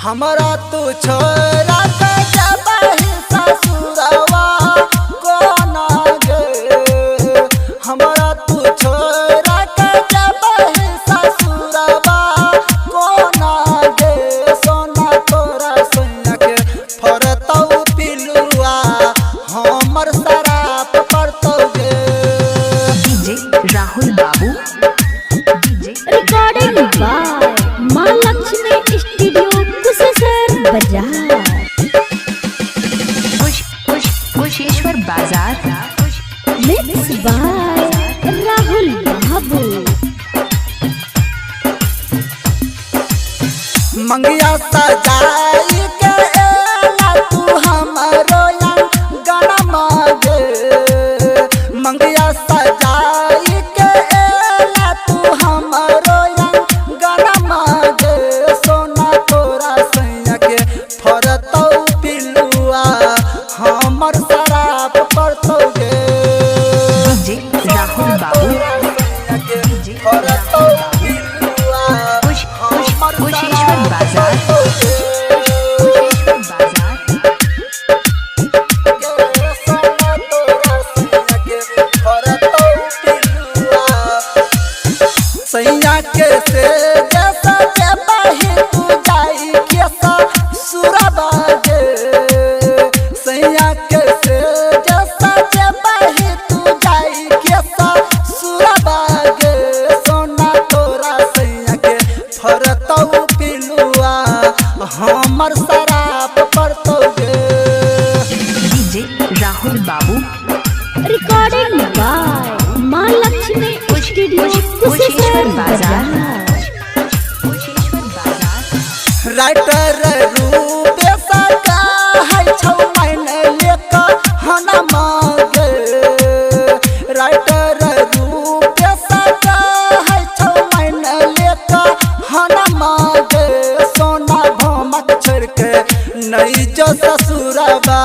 हमारा तू छोरा के जबहि ससुरवा कोना गे। हमारा तू छोरा के जबहि ससुरवा कोना गे। सोना तोरा सैया के फरतौ पिलुआ हमर शराब पड़तौ गे। डीजे राहुल बाबू रिकॉर्डिंग बाय मां लक्ष्मी स्टूडियो कुशेश्वर बाजार कुशेश्वर बाजार मिक्स बाय राहुल बाबू। मंगिया सजाई के एला तू हमरो गाना मागे। मंगिया सजाई के एला तू हमरो गाना मागे। सोना तोरा सैया के फरतौ पिलुआ हमर शराब पड़तौ गे। डीजे राहुल बाबू फरतौ पिलुआ कुशेश्वर बाजार सैया के से जैसा जबहि तू जाई के ससुरवा गे। सैया के से जैसा जबहि तू जाई के ससुरवा गे। सोना तोरा सैया के फरतौ पिलुआ हमर शराब पड़तौ गे। डीजे राहुल बाबू रिकॉर्डिंग बाय मां लक्ष्मी स्टूडियो कुशेश्वर बाजार। राइटर रूपे सका है छौ महीने लेका हना मांगे। राइटर रूपे सका है छौ महीने लेका हना मांगे। सोना भमक छोड़ के नहीं जो ससुरवा